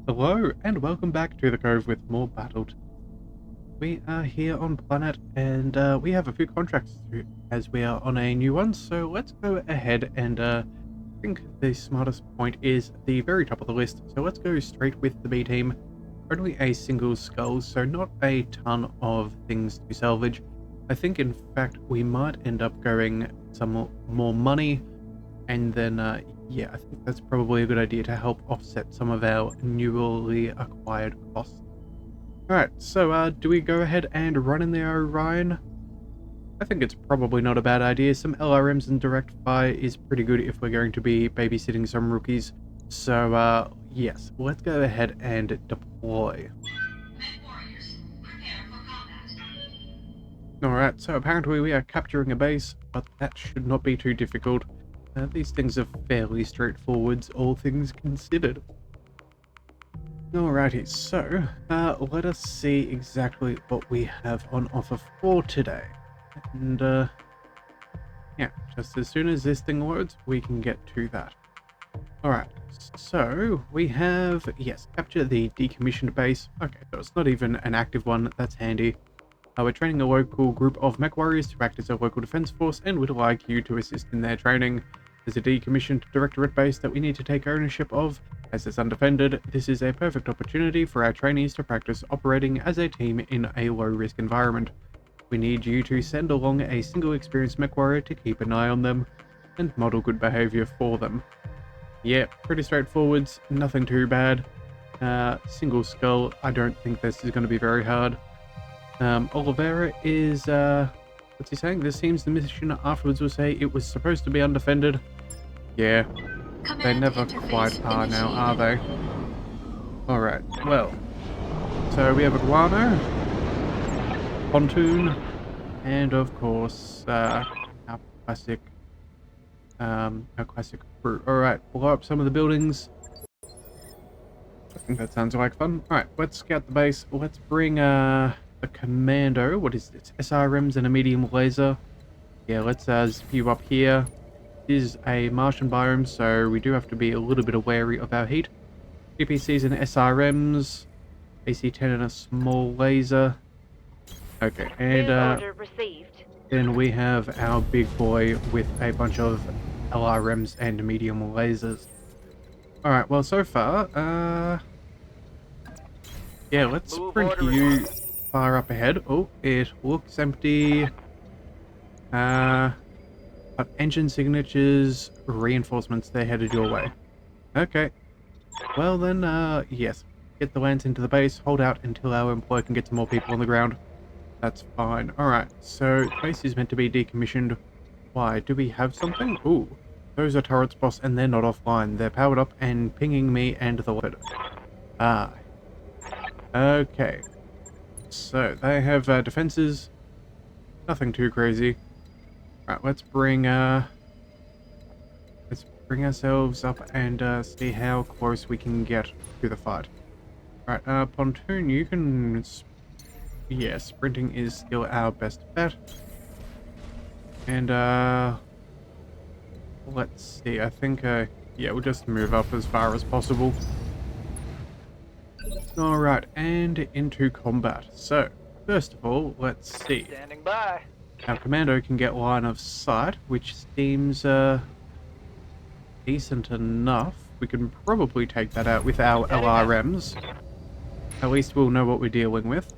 Hello and welcome back to the Cove with more Battletech. We are here on planet and we have a few contracts to, as we are on a new one, so let's go ahead and I think the smartest point is the very top of the list, so let's go straight with the B team. Only a single skull, so not a ton of things to salvage. I think in fact we might end up going some more money, and then yeah, I think that's probably a good idea to help offset some of our newly acquired costs. Alright, so do we go ahead and run in the Orion? I think it's probably not a bad idea. Some LRMs and direct fire is pretty good if we're going to be babysitting some rookies. So yes, let's go ahead and deploy. MechWarriors, prepare for combat. Alright, so apparently we are capturing a base, but that should not be too difficult. These things are fairly straightforward, all things considered. Alrighty, so let us see exactly what we have on offer for today. And yeah, just as soon as this thing loads, we can get to that. Alright, so we have, yes, capture the decommissioned base. Okay, so it's not even an active one, that's handy. We're training a local group of MechWarriors to act as a local defense force and would like you to assist in their training. There's a decommissioned directorate base that we need to take ownership of. As it's undefended, this is a perfect opportunity for our trainees to practice operating as a team in a low-risk environment. We need you to send along a single experienced MechWarrior to keep an eye on them and model good behavior for them. Yeah, pretty straightforward, nothing too bad. Single skull, I don't think this is going to be very hard. Oliveira is, what's he saying? This seems the mission afterwards will say it was supposed to be undefended. Yeah, they never quite are now, are they? Alright, well, so we have a Guano, Pontoon, and of course, our classic crew. Alright, blow up some of the buildings. I think that sounds like fun. Alright, let's scout the base. Let's bring, a commando. What is this? SRMs and a medium laser. Yeah, let's zip you up here. This is a Martian biome, so we do have to be a little bit wary of our heat. PPCs and SRMs. AC-10 and a small laser. Okay, and then we have our big boy with a bunch of LRMs and medium lasers. Alright, well so far, yeah, let's sprint you far up ahead. Oh, it looks empty. But engine signatures, reinforcements, they're headed your way. Okay. Well then, yes. Get the lands into the base, hold out until our employer can get some more people on the ground. That's fine. Alright, so the base is meant to be decommissioned. Why? Do we have something? Ooh. Those are turrets, boss, and they're not offline. They're powered up and pinging me and the leopard. Ah. Okay. So, they have defenses. Nothing too crazy. Right, let's bring ourselves up and see how close we can get to the fight. Right, Pontoon, you can... yeah, sprinting is still our best bet. And, let's see, I think, yeah, we'll just move up as far as possible. Alright, and into combat. So, first of all, let's see. Standing by. Our commando can get line of sight, which seems, decent enough. We can probably take that out with our LRMs. At least we'll know what we're dealing with.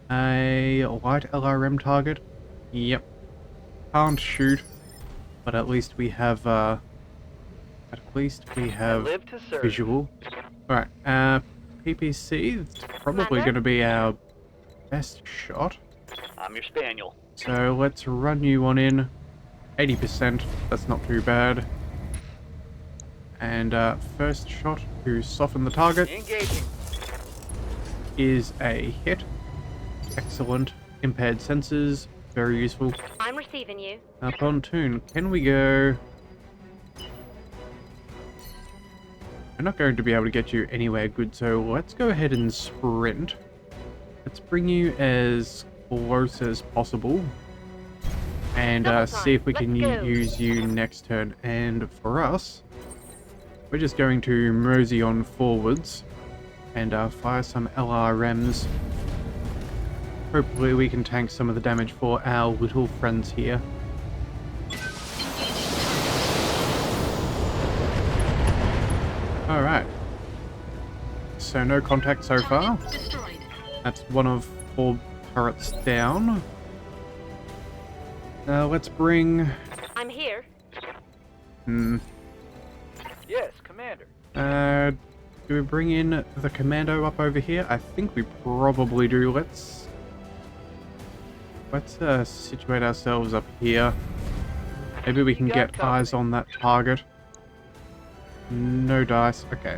A light LRM target. Yep. Can't shoot, but at least we have, visual. Alright, PPC, it's probably going to be our best shot. I'm your spaniel. So let's run you on in. 80%, that's not too bad. And first shot to soften the target. Engaging. Is a hit. Excellent. Impaired sensors, very useful. I'm receiving you. Pontoon, can we go... I'm not going to be able to get you anywhere good, so let's go ahead and sprint. Let's bring you as close as possible. And see if we can use you next turn. And for us, we're just going to mosey on forwards. and fire some LRMs. Hopefully we can tank some of the damage for our little friends here. Alright. So no contact so far. That's one of 4 turrets down. Let's bring... I'm here. Yes, Commander. Do we bring in the commando up over here? I think we probably do. Let's situate ourselves up here. Maybe we can get eyes on that target. No dice. Okay.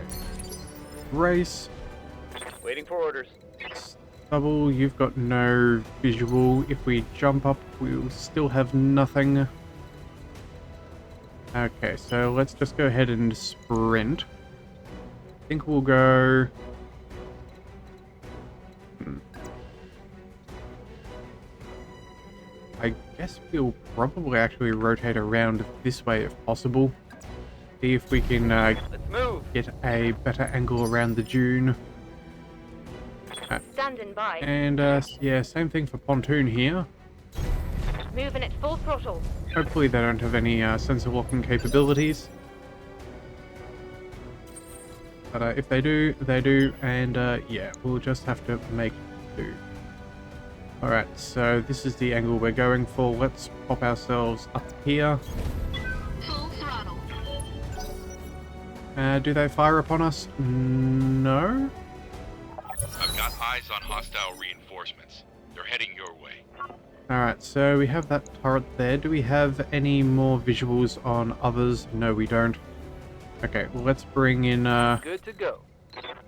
Race. Waiting for orders. Double, you've got no visual. If we jump up, we'll still have nothing. Okay, so let's just go ahead and sprint. I think we'll go... I guess we'll probably actually rotate around this way if possible. See if we can Let's move. get a better angle around the dune. Standing by. And yeah, same thing for pontoon here. Moving at full throttle. Hopefully they don't have any sensor locking capabilities. But if they do, they do. And yeah, we'll just have to make do. Alright, so this is the angle we're going for. Let's pop ourselves up here. Full throttle. Do they fire upon us? No? I've got eyes on hostile reinforcements. They're heading your way. Alright, so we have that turret there. Do we have any more visuals on others? No, we don't. Okay, well, let's bring in... Good to go.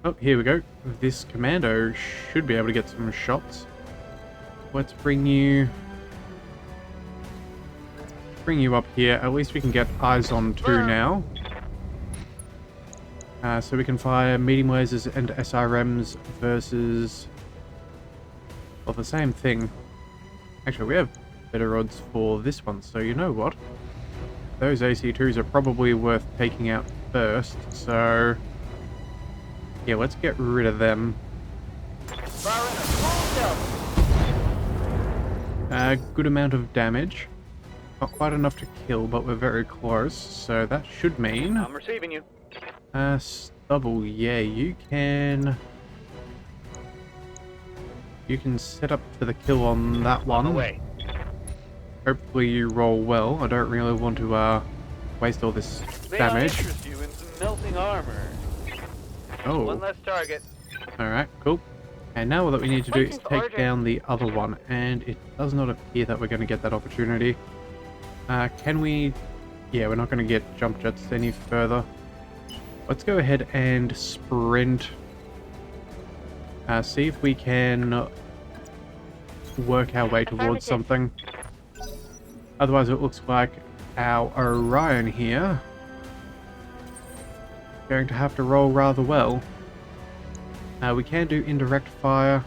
Oh, here we go. This commando should be able to get some shots. Let's bring you up here. At least we can get eyes on 2 now. So we can fire medium lasers and SRMs versus... well, the same thing. Actually, we have better odds for this one, so you know what? Those AC2s are probably worth taking out first, so... yeah, let's get rid of them. Firing a full delta. Good amount of damage. Not quite enough to kill, but we're very close, so that should mean... I'm receiving you. Stubble, yeah, you can set up for the kill on that one. On the way. Hopefully you roll well. I don't really want to waste all this May I damage. interest you in some melting armor? Oh, One less target. alright, cool. And now what that we need to do is Waiting for take orders. down the other one, and it does not appear that we're going to get that opportunity. Can we... yeah, we're not going to get jump jets any further. Let's go ahead and sprint. See if we can work our way towards something. Otherwise it looks like our Orion here is going to have to roll rather well. We can do indirect fire.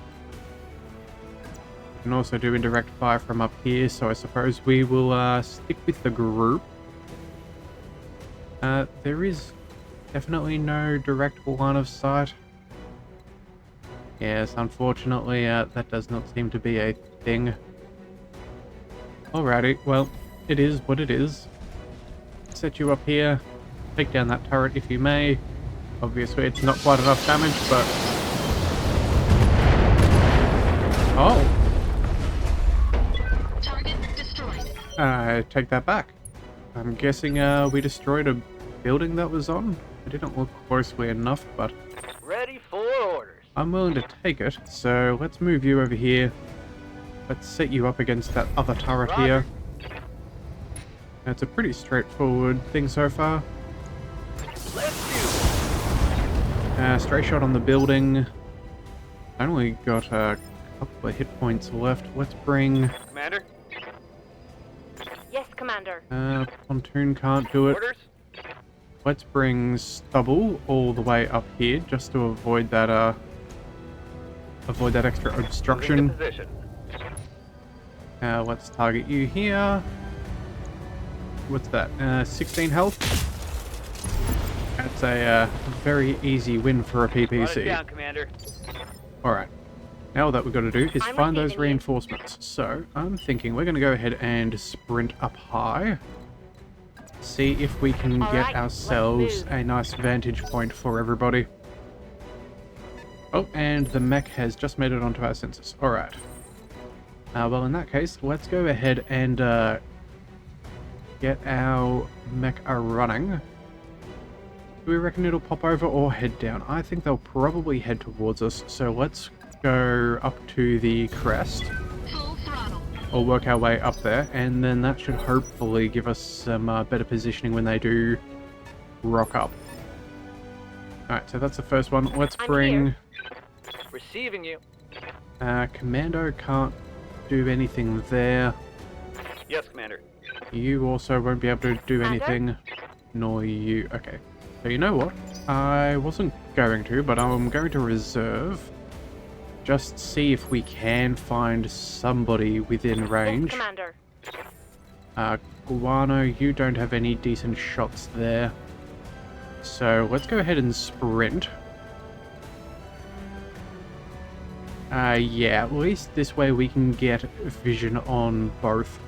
We can also do indirect fire from up here, so I suppose we will stick with the group. There is definitely no direct line of sight. Yes, unfortunately, that does not seem to be a thing. Alrighty, well, it is what it is. Set you up here. Take down that turret if you may. Obviously, it's not quite enough damage, but... oh! Target destroyed. I take that back. I'm guessing we destroyed a building that was on? I didn't look closely enough, but Ready for orders. I'm willing to take it. So let's move you over here. Let's set you up against that other turret here. It's a pretty straightforward thing so far. Let's do Stray shot on the building. I only got a couple of hit points left. Let's bring... it. Commander, Yes, Commander. pontoon can't do it. orders. Let's bring Stubble all the way up here just to avoid that extra Moving obstruction. to position. Let's target you here. What's that? 16 health. That's That's a very easy win for a Run it PPC. down, Commander. Alright. Now all that we've got to do is I'm find those receiving you. reinforcements. So, I'm thinking we're going to go ahead and sprint up high. See if we can All get right, let's ourselves move. a nice vantage point for everybody. Oh, and the mech has just made it onto our sensors. Alright. Well, in that case, let's go ahead and get our mech running. Do we reckon it'll pop over or head down? I think they'll probably head towards us, so let's go up to the crest. Full throttle. Or work our way up there, and then that should hopefully give us some better positioning when they do rock up. Alright, so that's the first one. Let's I'm bring... here. Receiving you. Commando can't do anything there. Yes, Commander. You also won't be able to do Commander? anything. Nor you. Okay. So you know what? I wasn't going to, but I'm going to reserve. Just see if we can find somebody within Yes, range. Commander. Guano, you don't have any decent shots there. So let's go ahead and sprint. Yeah, at least this way we can get vision on both.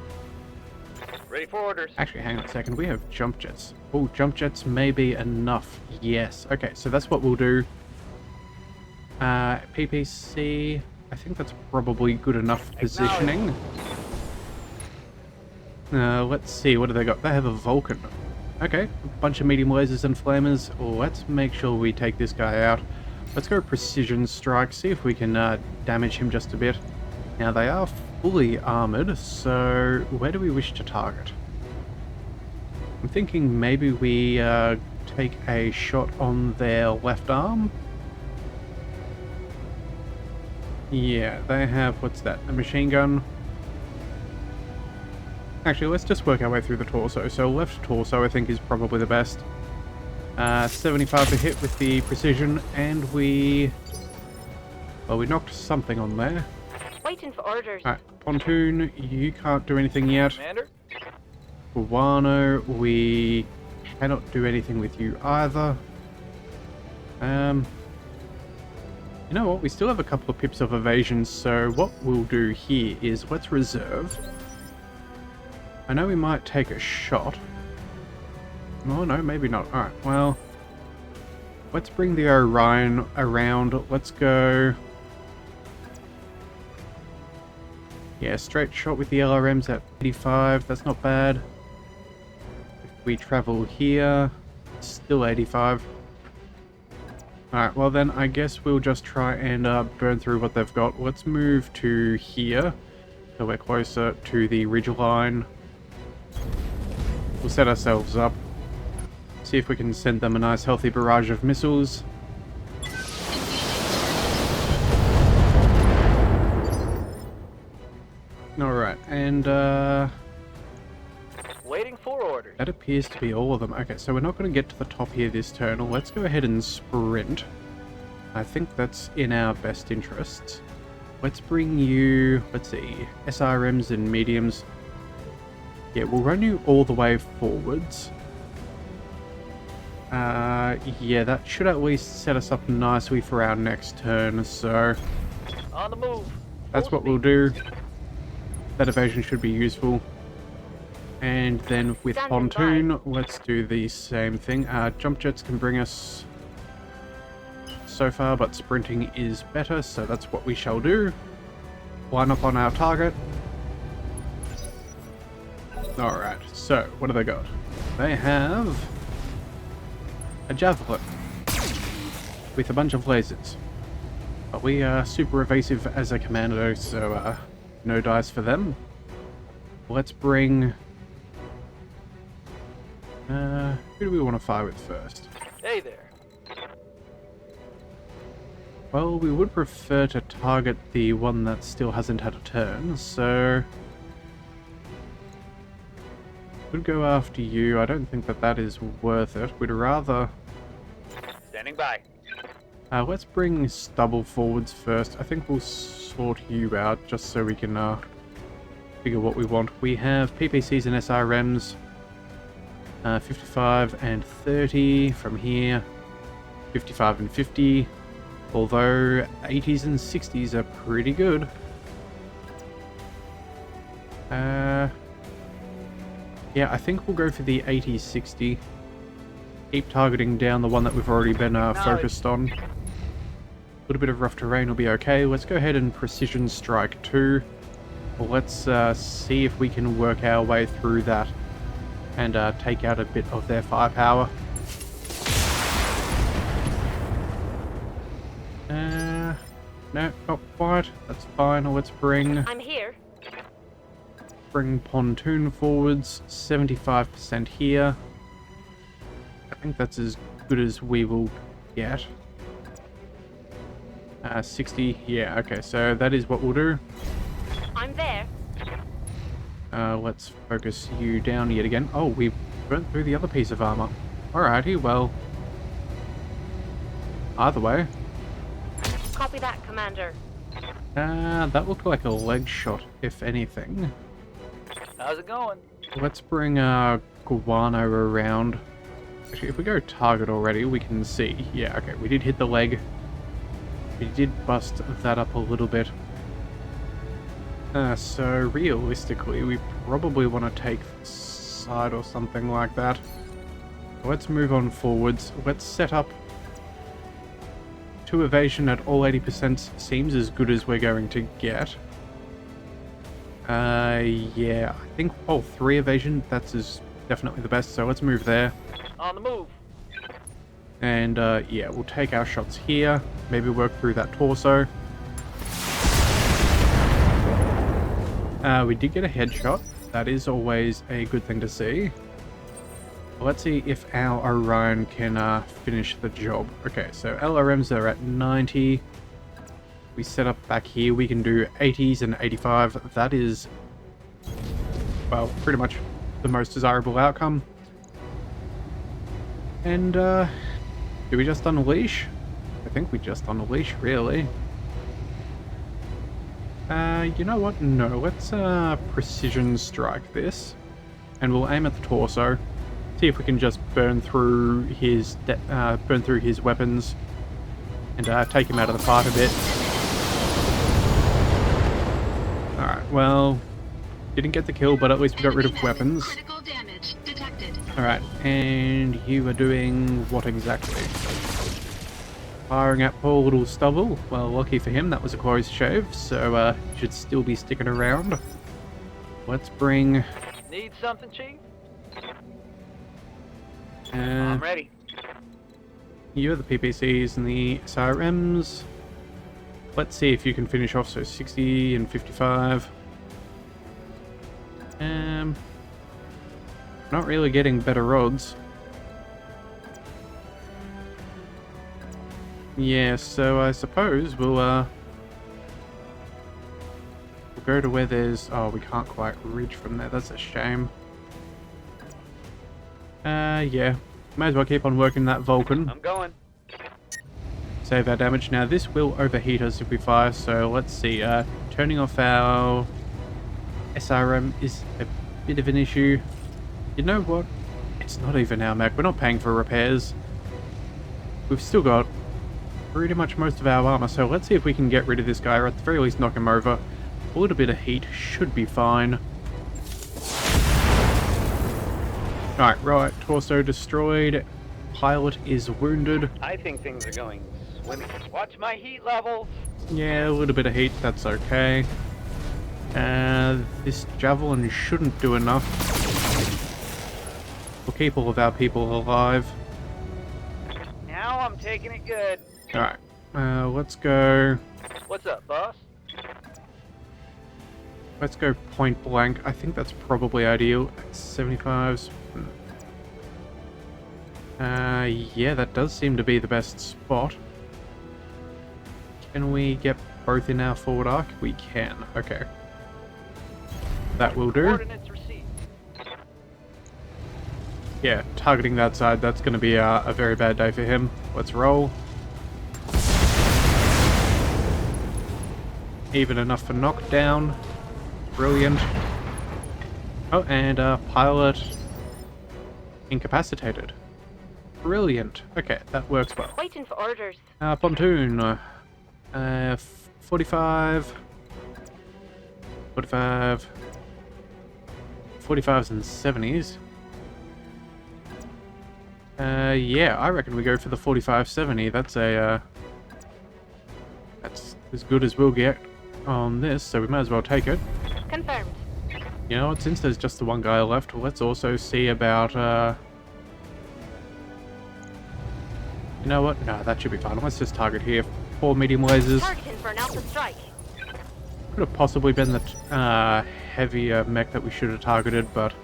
Ready for orders. Actually, hang on a second. We have jump jets. Oh, jump jets may be enough. Yes. Okay, so that's what we'll do. PPC. I think that's probably good enough positioning. Let's see. What do they got? They have a Vulcan. Okay, a bunch of medium lasers and flamers. Let's make sure we take this guy out. Let's go precision strike. See if we can damage him just a bit. Now, they are fully armored, so where do we wish to target? I'm thinking maybe we take a shot on their left arm. Yeah, they have, what's that, a machine gun? Actually, let's just work our way through the torso. So left torso, I think, is probably the best. 75 to hit with the precision, and we knocked something on there. Waiting for orders. Alright, Pontoon, you can't do anything yet. Commander. Guano, we cannot do anything with you either. You know what, we still have a couple of pips of evasion, so what we'll do here is let's reserve. I know we might take a shot. Oh no, maybe not. Alright, well, let's bring the Orion around. Let's go... Yeah, straight shot with the LRMs at 85. That's not bad. If we travel here, it's still 85. Alright, well then, I guess we'll just try and burn through what they've got. Let's move to here, so we're closer to the ridge line. We'll set ourselves up. See if we can send them a nice healthy barrage of missiles. Alright, and Waiting for orders. that appears to be all of them. Okay, so we're not going to get to the top here this turn. Let's go ahead and sprint. I think that's in our best interests. Let's bring you, let's see, SRMs and mediums. Yeah, we'll run you all the way forwards. Yeah, that should at least set us up nicely for our next turn, so On the move. that's Full what we'll speed. do. That evasion should be useful. And then with Standing by. Pontoon, let's do the same thing. Jump jets can bring us so far, but sprinting is better, so that's what we shall do. Line up on our target. Alright, so what do they got? They have a javelin with a bunch of lasers. But we are super evasive as a commando, so no dice for them. Let's bring... who do we want to fire with first? Hey there. Well, we would prefer to target the one that still hasn't had a turn, so... We'd go after you. I don't think that that is worth it. We'd rather... Standing by. let's bring Stubble forwards first. I think we'll sort you out just so we can figure what we want. We have PPCs and SRMs. 55 and 30 from here. 55 and 50. Although 80s and 60s are pretty good. Yeah, I think we'll go for the 80-60. Keep targeting down the one that we've already been focused on. A little bit of rough terrain will be okay. Let's go ahead and precision strike 2. Well, let's see if we can work our way through that and take out a bit of their firepower. No, not quite. That's fine. Let's bring I'm here. pontoon forwards. 75% here. I think that's as good as we will get. 60. Yeah, okay. So that is what we'll do. I'm there. Let's focus you down yet again. Oh, we burnt through the other piece of armor. Alrighty, well, either way. Copy that, Commander. That looked like a leg shot, if anything. How's it going? Let's bring Guano around. Actually, if we go target already, we can see. Yeah, okay, we did hit the leg. We did bust that up a little bit. So realistically, we probably want to take the side or something like that. Let's move on forwards. Let's set up 2 evasion at all 80% seems as good as we're going to get. Yeah, I think 3 evasion, that's definitely the best, so let's move there. On the move. And yeah, we'll take our shots here, maybe work through that torso. We did get a headshot. That is always a good thing to see. Let's see if our Orion can finish the job. Okay, so LRMs are at 90. We set up back here. We can do 80s and 85. That is, well, pretty much the most desirable outcome. And do we just unleash? I think we just unleash, really. You know what? No, let's precision strike this, and we'll aim at the torso. See if we can just burn through his weapons and take him out of the fight a bit. All right. Well, didn't get the kill, but at least we got rid of weapons. Critical damage detected. All right, and you are doing what exactly? Firing at poor little Stubble. Well, lucky for him, that was a close shave, so he should still be sticking around. Let's bring... Need something, Chief? I'm ready. You are the PPCs and the SRMs. Let's see if you can finish off, so 60 and 55. Not really getting better odds. Yeah, so I suppose we'll go to where there's... Oh, we can't quite reach from there. That's a shame. Yeah. May as well keep on working that Vulcan. I'm going. Save our damage. Now, this will overheat us if we fire, so let's see. Turning off our SRM is a bit of an issue. You know what? It's not even our mech. We're not paying for repairs. We've still got pretty much most of our armor, so let's see if we can get rid of this guy, or at the very least knock him over. A little bit of heat should be fine. Right, torso destroyed. Pilot is wounded. I think things are going swimming. Watch my heat levels. Yeah, a little bit of heat, that's okay. This javelin shouldn't do enough. We'll keep all of our people alive. Now I'm taking it good. Alright, let's go... What's up, boss? Let's go point blank. I think that's probably ideal. 75s. Yeah, that does seem to be the best spot. Can we get both in our forward arc? We can. Okay. That will do. Coordinates received. Yeah, targeting that side, that's going to be a very bad day for him. Let's roll. Even enough for knockdown. Brilliant. Oh, and pilot. incapacitated. Brilliant. Okay, that works well. Waiting for orders. Pontoon. 45. 45. 45s and 70s. Yeah, I reckon we go for the 45-70. That's that's as good as we'll get on this, so we might as well take it. Confirmed. You know what, since there's just the one guy left, let's also see about, you know what? No, that should be fine. Let's just target here. 4 medium lasers. Targeting for an alpha strike. Could have possibly been the heavier mech that we should have targeted, but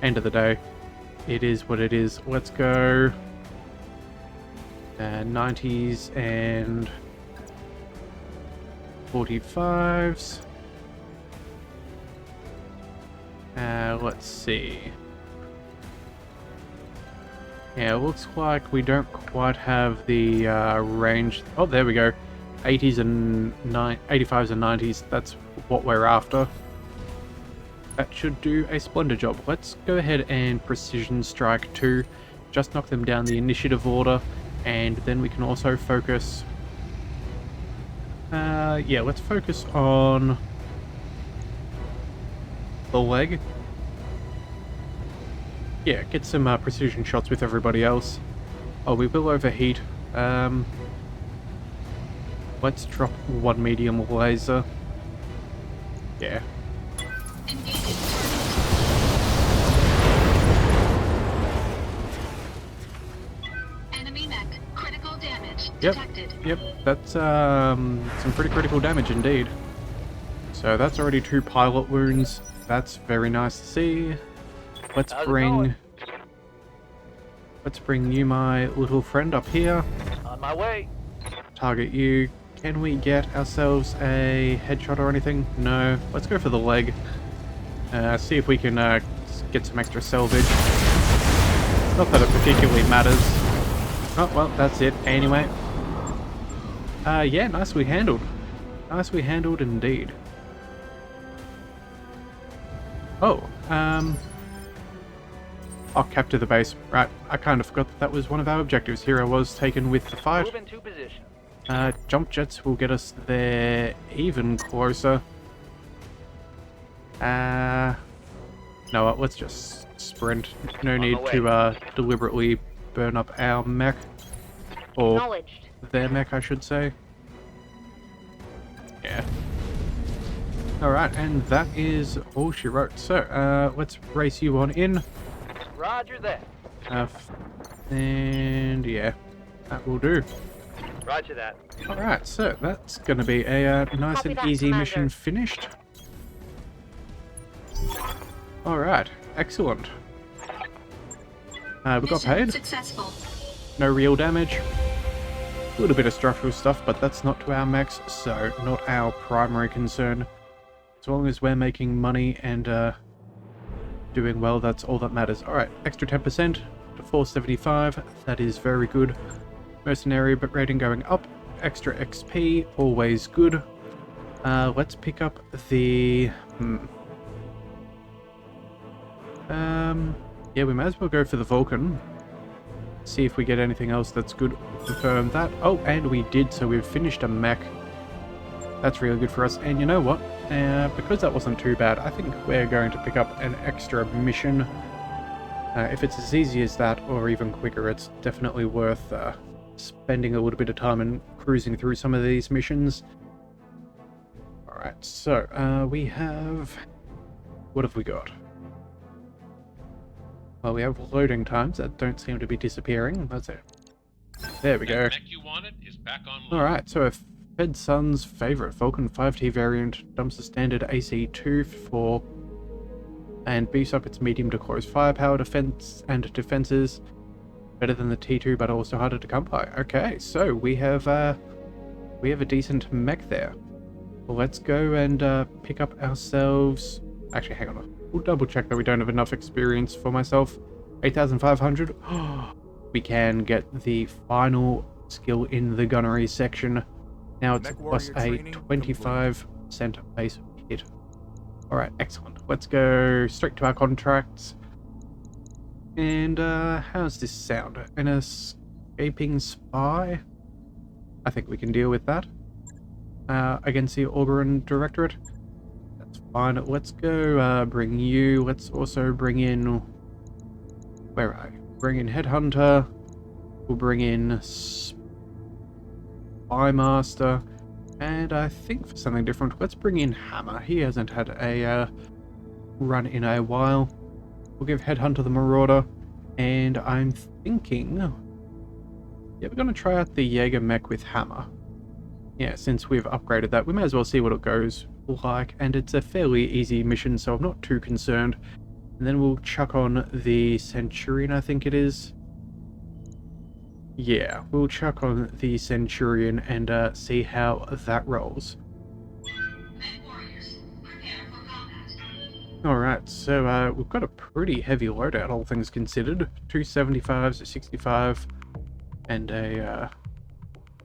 end of the day, it is what it is. Let's go 90s and 45s. Let's see. Yeah, it looks like we don't quite have the range. Oh, there we go. 80s and 85s and 90s. That's what we're after. That should do a splendid job. Let's go ahead and precision strike 2. Just knock them down the initiative order, and then we can also focus. Yeah, let's focus on the leg. Yeah, get some precision shots with everybody else. Oh, we will overheat. Let's drop 1 medium laser. Yeah. Engaging target. Enemy mech. Critical damage detected. Yep, that's some pretty critical damage indeed. So that's already 2 pilot wounds. That's very nice to see. Let's bring you, my little friend, up here. On my way. Target you. Can we get ourselves a headshot or anything? No. Let's go for the leg. See if we can get some extra salvage. Not that it particularly matters. Oh, well, that's it. Anyway. Yeah, nicely handled. Nicely handled indeed. Oh, I'll capture the base. Right, I kind of forgot that was one of our objectives. Here I was taken with the fight. Move into position. Jump jets will get us there even closer. No, let's just sprint. No need to deliberately burn up our mech. Or Acknowledged. their mech, I should say. Yeah. Alright, and that is all she wrote. So, let's race you on in. Roger that. And yeah, that will do. Roger that. Alright, so that's going to be a nice Copy and that, easy Commander. mission finished. Alright, excellent. We got Mission paid. successful. No real damage. A little bit of structural stuff, but that's not to our mechs, so not our primary concern. As long as we're making money and doing well, that's all that matters. Alright, extra 10% to 475. That is very good. Mercenary but rating going up. Extra XP, always good. Let's pick up the... yeah, we might as well go for the Vulcan. See if we get anything else that's good. Confirm that. Oh, and we did, so we've finished a mech. That's really good for us. And you know what? Because that wasn't too bad, I think we're going to pick up an extra mission. If it's as easy as that, or even quicker, it's definitely worth spending a little bit of time and cruising through some of these missions. Alright, so we have... What have we got? Well, we have loading times that don't seem to be disappearing. That's it. There we go. The mech you wanted is back online. Alright, so if Fed Sun's favorite Vulcan 5T variant dumps a standard AC-2 for and beefs up its medium to close firepower defense and defenses. Better than the T2, but also harder to come by. Okay, so we have a decent mech there. Well, let's go and pick up ourselves. Actually, hang on. We'll double check that we don't have enough experience for myself. 8,500. We can get the final skill in the gunnery section. Now it's plus a 25% base hit. Alright, excellent. Let's go straight to our contracts. And how's this sound? An escaping spy? I think we can deal with that. Against the Augeron Directorate. That's fine. Let's go bring you. Let's also bring in... Where are you? Bring in Headhunter. We'll bring in Spy Master. And I think for something different, let's bring in Hammer. He hasn't had a run in a while. We'll give Headhunter the Marauder. And I'm thinking... Yeah, we're going to try out the Jaeger mech with Hammer. Yeah, since we've upgraded that, we may as well see what it goes like. And it's a fairly easy mission, so I'm not too concerned. And then we'll chuck on the Centurion, I think it is. Yeah, we'll chuck on the Centurion and see how that rolls. MechWarriors, prepare for combat. Alright, so we've got a pretty heavy loadout, all things considered. 2 75s, a 65, and a,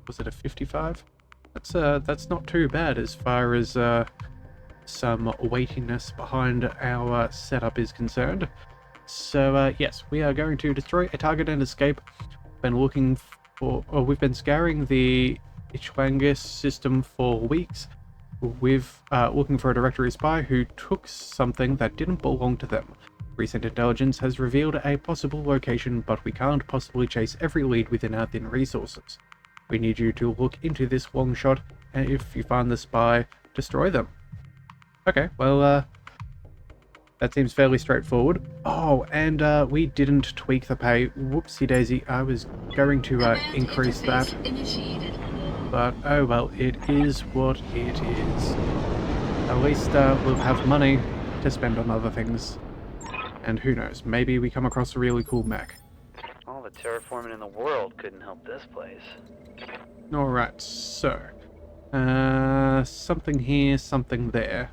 was it a 55? That's not too bad as far as some weightiness behind our setup is concerned. So yes, we are going to destroy a target and escape. Been looking for, or we've been scouring the Ichlangis system for weeks. We've looking for a directory spy who took something that didn't belong to them. Recent intelligence has revealed a possible location, but we can't possibly chase every lead within our thin resources. We need you to look into this long shot, and if you find the spy, destroy them. Okay, well, that seems fairly straightforward. Oh, and we didn't tweak the pay. Whoopsie daisy, I was going to increase that. Initiated. But, oh well, it is what it is. At least we'll have money to spend on other things. And who knows, maybe we come across a really cool mech. All the terraforming in the world couldn't help this place. Alright, so... something here, something there.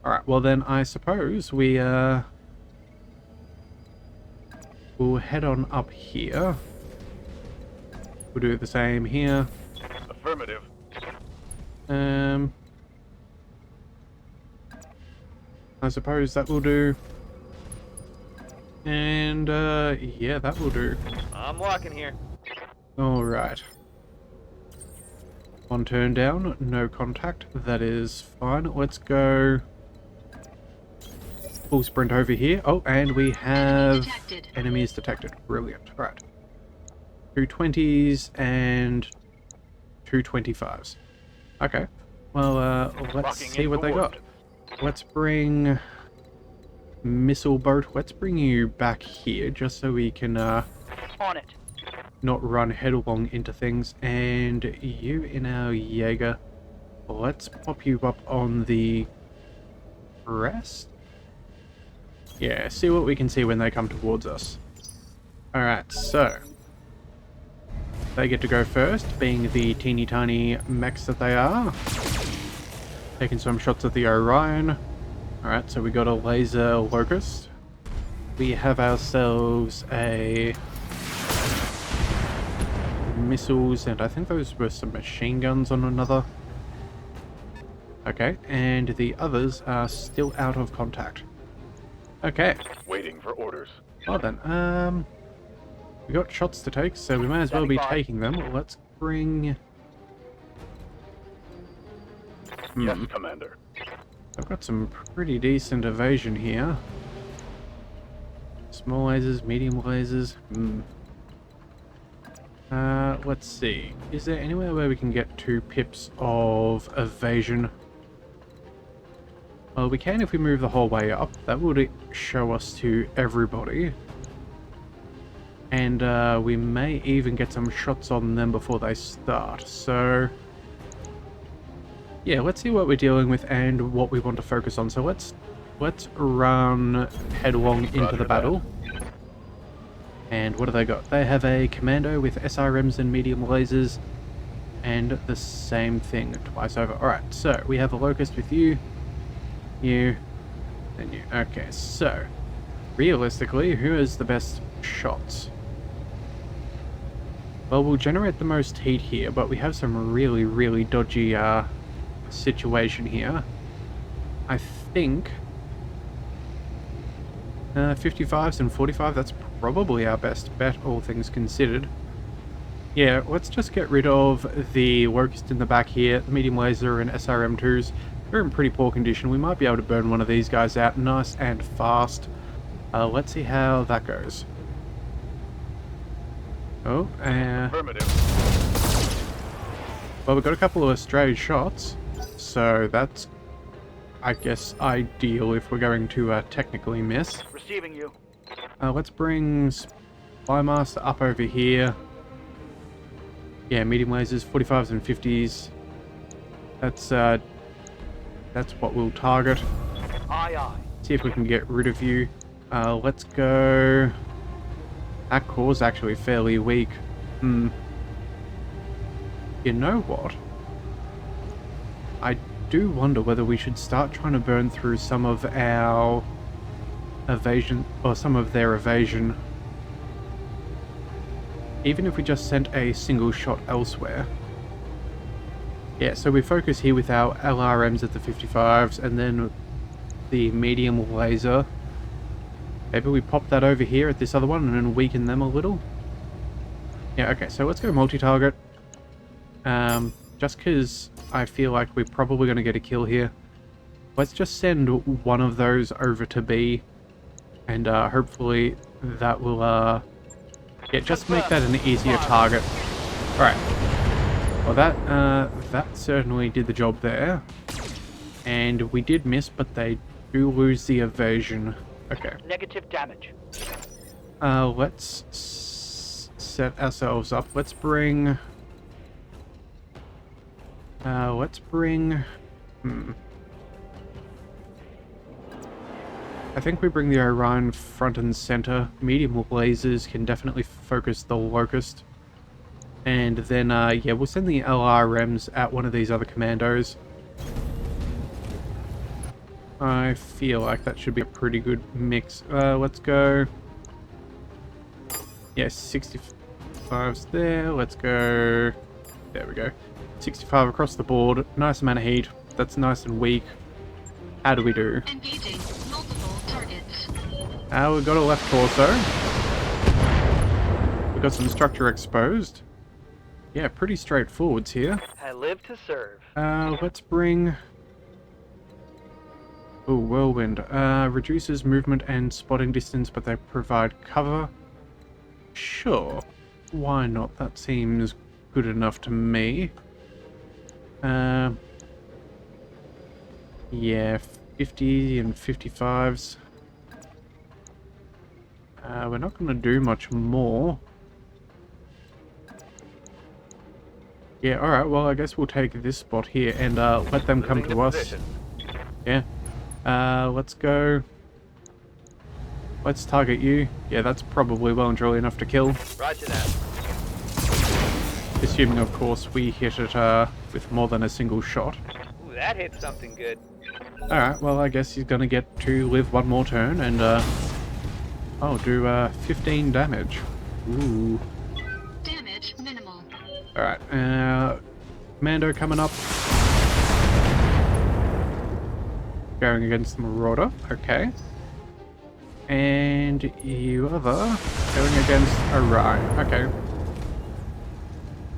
Alright, well then I suppose we we'll head on up here. We'll do the same here. Affirmative. I suppose that will do. And yeah, that will do. I'm walking here. Alright. One turn down, no contact. That is fine. Let's go full sprint over here. Oh, and we have Detected. enemies detected. Brilliant. Right. 2 20s and 2 25s. Okay. Well, let's see what they got. Let's bring missile boat. Let's bring you back here just so we can On it. not run headlong into things. And you in our Jaeger, let's pop you up on the rest. Yeah, see what we can see when they come towards us. Alright, so they get to go first, being the teeny tiny mechs that they are. Taking some shots at the Orion. Alright, so we got a laser locust. We have ourselves a missiles, and I think those were some machine guns on another. Okay, and the others are still out of contact. Okay. Waiting for orders. Well then, we got shots to take, so we may as well be taking them. Let's bring... Yes, Commander. I've got some pretty decent evasion here. Small lasers, medium lasers. Let's see. Is there anywhere where we can get 2 pips of evasion? Well, we can if we move the whole way up. That would show us to everybody. And we may even get some shots on them before they start. So, yeah, let's see what we're dealing with and what we want to focus on. So let's run headlong into the battle. And what do they got? They have a commando with SRMs and medium lasers. And the same thing twice over. Alright, so we have a locust with you. You, then you. Okay, so realistically, who has the best shots? Well, we'll generate the most heat here, but we have some really, really dodgy situation here. I think 55s and 45, that's probably our best bet, all things considered. Yeah, let's just get rid of the Locust in the back here, the medium laser and SRM2s. They're in pretty poor condition. We might be able to burn one of these guys out nice and fast. Let's see how that goes. Oh, well, we've got a couple of stray shots, so that's, I guess, ideal if we're going to technically miss. Receiving you. Let's bring Spymaster up over here. Yeah, medium lasers, 45s and 50s. That's what we'll target. Aye, aye. See if we can get rid of you. Let's go. That core's actually fairly weak. You know what? I do wonder whether we should start trying to burn through some of our evasion, or some of their evasion. Even if we just sent a single shot elsewhere. Yeah, so we focus here with our LRMs at the 55s, and then the medium laser. Maybe we pop that over here at this other one and then weaken them a little. Yeah, okay, so let's go multi-target. Just because I feel like we're probably going to get a kill here. Let's just send one of those over to B, and hopefully that will, yeah, just make that an easier target. Alright. Well, that certainly did the job there. And we did miss, but they do lose the evasion. Okay. Negative damage. Let's set ourselves up. Let's bring... I think we bring the Orion front and center. Medium lasers can definitely focus the Locust. And then, yeah, we'll send the LRMs at one of these other commandos. I feel like that should be a pretty good mix. Let's go... Yeah, 65's there. Let's go... There we go. 65 across the board. Nice amount of heat. That's nice and weak. How do we do? Engaging multiple targets. We've got a left torso. We've got some structure exposed. Yeah, pretty straightforwards here. I live to serve. Let's bring... Oh, Whirlwind. Reduces movement and spotting distance, but they provide cover. Sure. Why not? That seems good enough to me. Yeah, 50 and 55s. We're not going to do much more. Yeah, alright, well I guess we'll take this spot here and let them come to us. Yeah. Let's go. Let's target you. Yeah, that's probably well and truly enough to kill. Roger that. Assuming, of course, we hit it with more than a single shot. Ooh, that hit something good. Alright, well I guess he's gonna get to live one more turn and I'll do 15 damage. Ooh. Damage minimal. Alright, Commando coming up. Going against the Marauder, okay. And you other going against Orion, okay.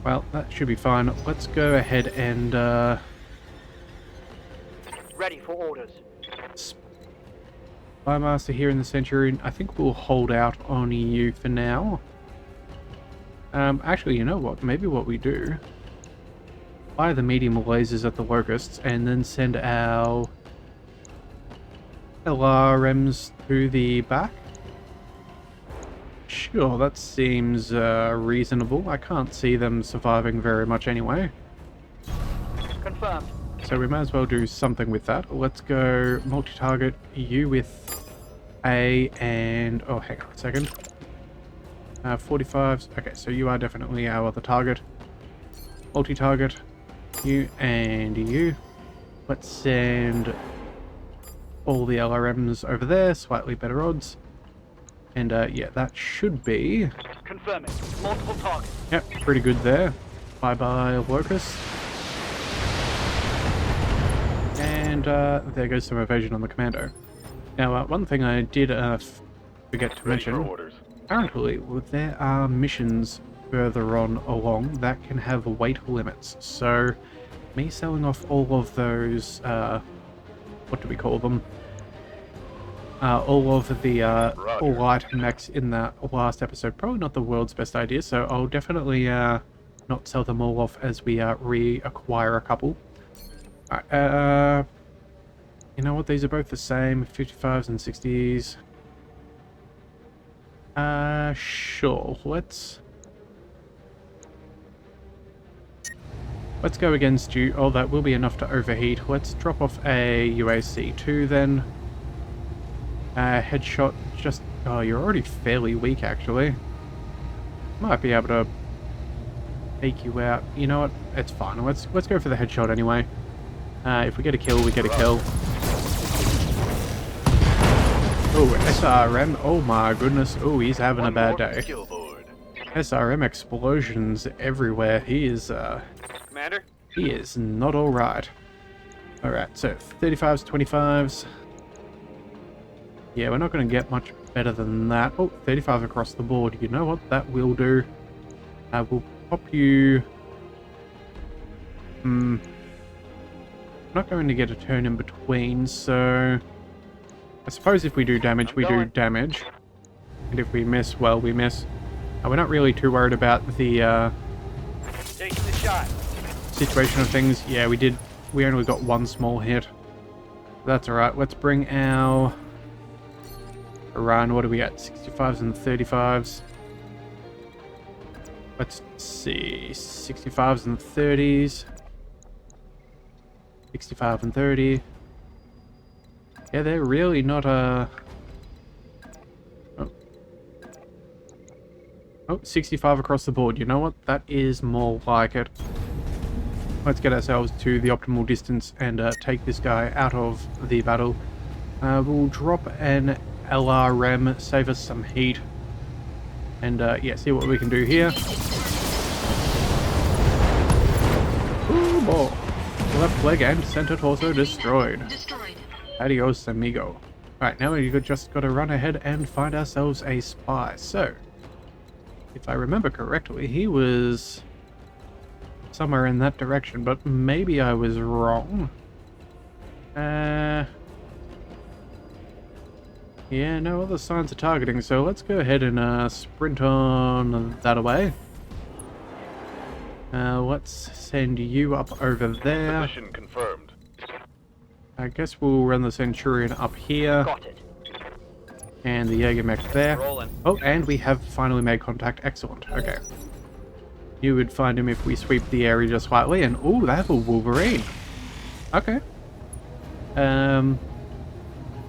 Well, that should be fine. Let's go ahead and Ready for orders. Spymaster here in the Centurion. I think we'll hold out on you for now. Actually, you know what? Maybe what we do... Fire the medium lasers at the Locusts and then send our LRMs to the back. Sure, that seems reasonable. I can't see them surviving very much anyway. Confirmed. So we might as well do something with that. Let's go multi-target you with A and... Oh, hang on a second. 45s. Okay, so you are definitely our other target. Multi-target. You and you. Let's send all the LRMs over there. Slightly better odds. And yeah, that should be... Confirming. Multiple targets. Yep, pretty good there. Bye-bye, Locust. And there goes some evasion on the Commando. Now, one thing I did forget to mention Apparently, well, there are missions further on along that can have weight limits. So, me selling off all of those, what do we call them? All of the light mechs in that last episode, probably not the world's best idea, so I'll definitely not sell them all off as we reacquire a couple. Alright, you know what, these are both the same, 55s and 60s. Sure, let's go against you. Oh, that will be enough to overheat. Let's drop off a UAC-2 then. Headshot, just... Oh, you're already fairly weak, actually. Might be able to take you out. You know what? It's fine. Let's go for the headshot anyway. If we get a kill, we get a kill. Oh, SRM. Oh my goodness. Oh, he's having a bad day. SRM explosions everywhere. He is, Commander? he is not alright. Alright, so 35s, 25s. Yeah, we're not going to get much better than that. Oh, 35 across the board. You know what? That will do. We'll pop you... not going to get a turn in between, so... I suppose if we do damage, we do damage. And if we miss, well, we miss. We're not really too worried about the Taking the shot. situation of things. Yeah, we only got one small hit. That's alright. Let's bring our... Iran, what do we got? 65s and 35s. Let's see. 65s and 30s. 65 and 30. Yeah, they're really not Oh, 65 across the board. You know what? That is more like it. Let's get ourselves to the optimal distance and take this guy out of the battle. We'll drop an LRM, save us some heat. And yeah, see what we can do here. Ooh, ball. Left leg and center torso destroyed. Destroyed. Adios, amigo. Alright, now we just got to run ahead and find ourselves a spy. So, if I remember correctly, he was somewhere in that direction, but maybe I was wrong. Yeah, no other signs of targeting, so let's go ahead and sprint on that away. Let's send you up over there. Position confirmed. I guess we'll run the Centurion up here. Got it. And the Jaeger mech there. Rolling. Oh, and we have finally made contact. Excellent. Okay. You would find him if we sweep the area just slightly. And, oh, that's a Wolverine. Okay. No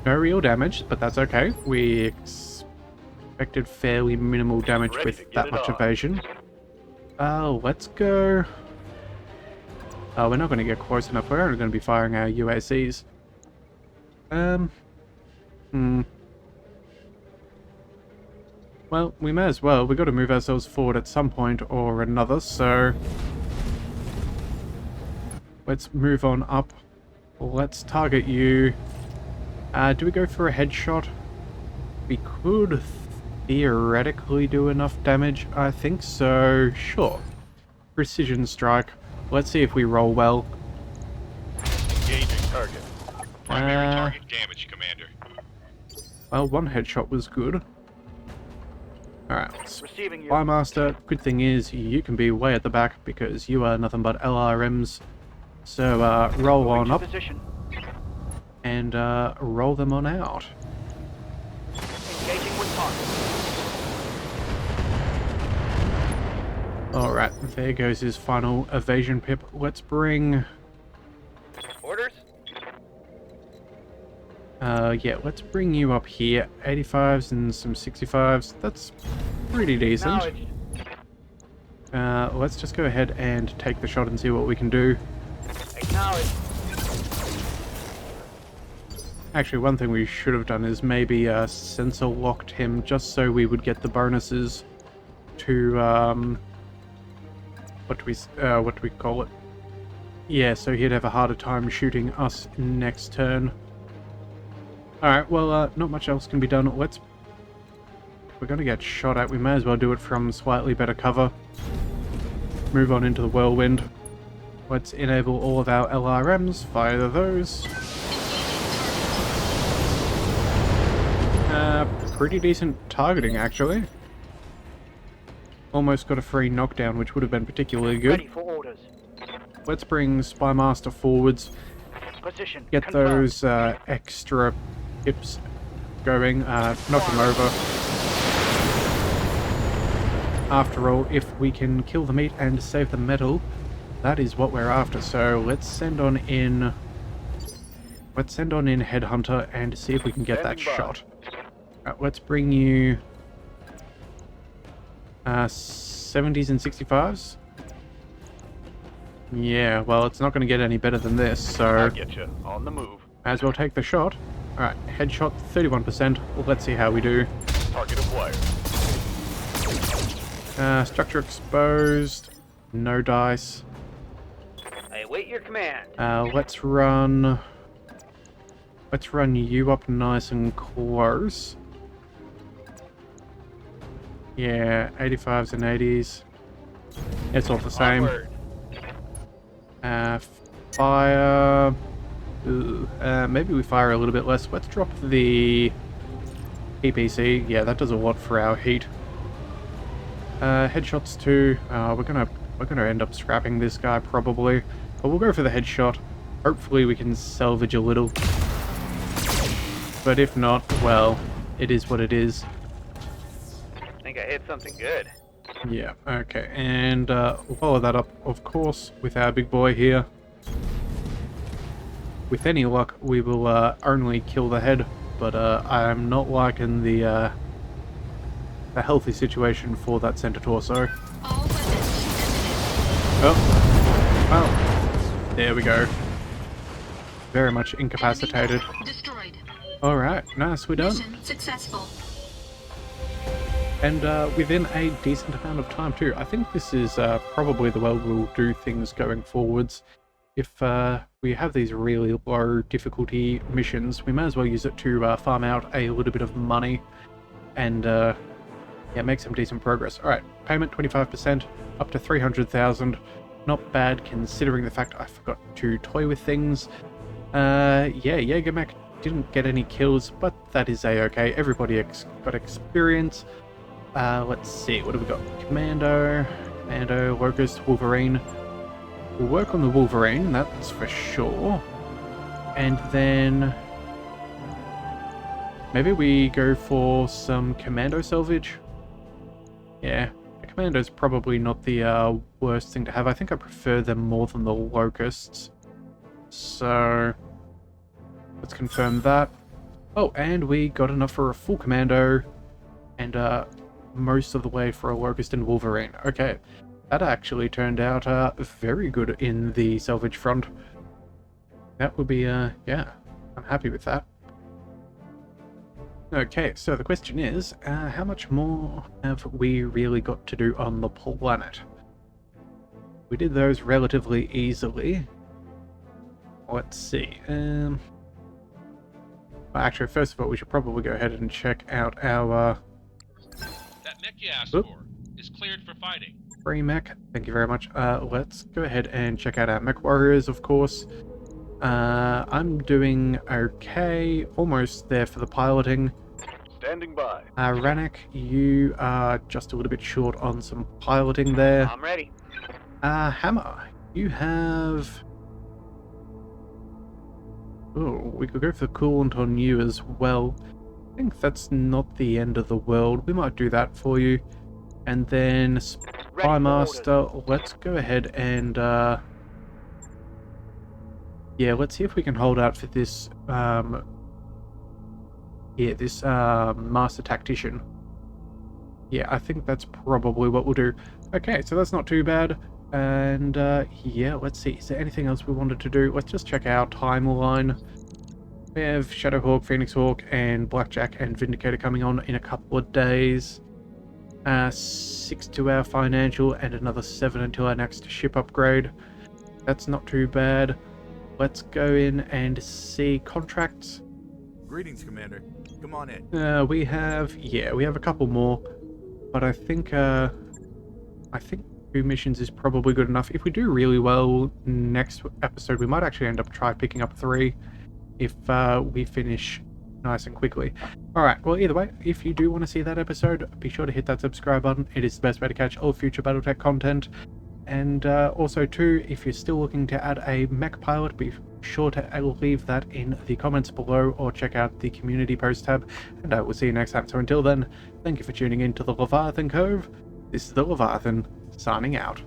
real damage, but that's okay. We expected fairly minimal damage Ready to with get that it much on. evasion. Let's go... Oh, we're not going to get close enough. We're only going to be firing our UACs. Well, we may as well. We've got to move ourselves forward at some point or another, so... Let's move on up. Let's target you. Do we go for a headshot? We could theoretically do enough damage, I think, so sure. Precision strike. Let's see if we roll well. Engaging target. Primary target damage, Commander. Well, one headshot was good. Alright, Receiving you. Spymaster, good thing is you can be way at the back because you are nothing but LRMs. So roll on up Position. and roll them on out. Engaging with target. Alright, there goes his final evasion pip. Let's bring... Orders? Yeah, let's bring you up here. 85s and some 65s. That's pretty decent. Acknowledged. Let's just go ahead and take the shot and see what we can do. Acknowledged. Actually, one thing we should have done is maybe sensor locked him just so we would get the bonuses to what do we call it? Yeah, so he'd have a harder time shooting us next turn. Alright, well, not much else can be done. Let's we're going to get shot at, we may as well do it from slightly better cover. Move on into the whirlwind. Let's enable all of our LRMs, fire those. Pretty decent targeting, actually. Almost got a free knockdown, which would have been particularly good. Ready for orders. Let's bring Spymaster forwards. Position. Get confirmed. those extra hips going. Knock them over. After all, if we can kill the meat and save the metal, that is what we're after. So let's send on in. Let's send on in Headhunter and see if we can get that Standing by. shot. Let's bring you 70s and 65s. Yeah, well, it's not going to get any better than this, so I'll get you on the move. may as well take the shot. Alright, headshot 31%. Well, let's see how we do. Target acquired. Structure exposed. No dice. I await your command. Let's run you up nice and close. Yeah, 85s and 80s. It's all the same. Onward. Fire. Maybe we fire a little bit less. Let's drop the EPC. Yeah, that does a lot for our heat. Headshots too. We're gonna end up scrapping this guy probably, but we'll go for the headshot. Hopefully we can salvage a little. But if not, well, it is what it is. I think I hit something good. Yeah, okay, and we'll follow that up, of course, with our big boy here. With any luck, we will only kill the head, but I'm not liking the healthy situation for that center torso. All weapons eliminated. Oh, well, there we go. Very much incapacitated. Enemy destroyed. Alright, nice, we're done. Mission successful. And within a decent amount of time too. I think this is probably the way we'll do things going forwards. If we have these really low difficulty missions, we may as well use it to farm out a little bit of money and yeah, make some decent progress. Alright, payment 25%, up to 300,000. Not bad considering the fact I forgot to toy with things. Yeah, Jägermech didn't get any kills, but that is a-okay. Everybody got experience. Let's see, what have we got? Commando, Locust, Wolverine. We'll work on the Wolverine, that's for sure. And then maybe we go for some Commando salvage. Yeah, the Commando's probably not the worst thing to have. I think I prefer them more than the Locusts. So let's confirm that. Oh, and we got enough for a full Commando and most of the way for a Locust and Wolverine. Okay, that actually turned out very good in the salvage front. That would be, yeah, I'm happy with that. Okay, so the question is, how much more have we really got to do on the planet? We did those relatively easily. Let's see. Well, actually, first of all, we should probably go ahead and check out our That mech you asked Oop. for is cleared for fighting. free mech. Thank you very much. Let's go ahead and check out our MechWarriors, of course. I'm doing okay, almost there for the piloting. Standing by. Ranek, you are just a little bit short on some piloting there. I'm ready. Hammer, you have... Oh, we could go for coolant on you as well. I think that's not the end of the world. We might do that for you. And then Ready for Spymaster, let's go ahead and yeah, let's see if we can hold out for this this Master Tactician. Yeah, I think that's probably what we'll do. Okay, so that's not too bad. And yeah, let's see. Is there anything else we wanted to do? Let's just check our timeline. We have Shadowhawk, Phoenix Hawk, and Blackjack and Vindicator coming on in a couple of days. 6 to our financial and another 7 until our next ship upgrade. That's not too bad. Let's go in and see contracts. Greetings, Commander. Come on in. We have a couple more, but I think 2 missions is probably good enough. If we do really well next episode, we might actually end up picking up 3 if we finish nice and quickly. Alright, well, either way, if you do want to see that episode, be sure to hit that subscribe button. It is the best way to catch all future Battletech content. And also too, if you're still looking to add a mech pilot, be sure to leave that in the comments below or check out the community post tab, and I will see you next time. So until then, thank you for tuning in to the Leviathan Cove. This is the Leviathan, signing out.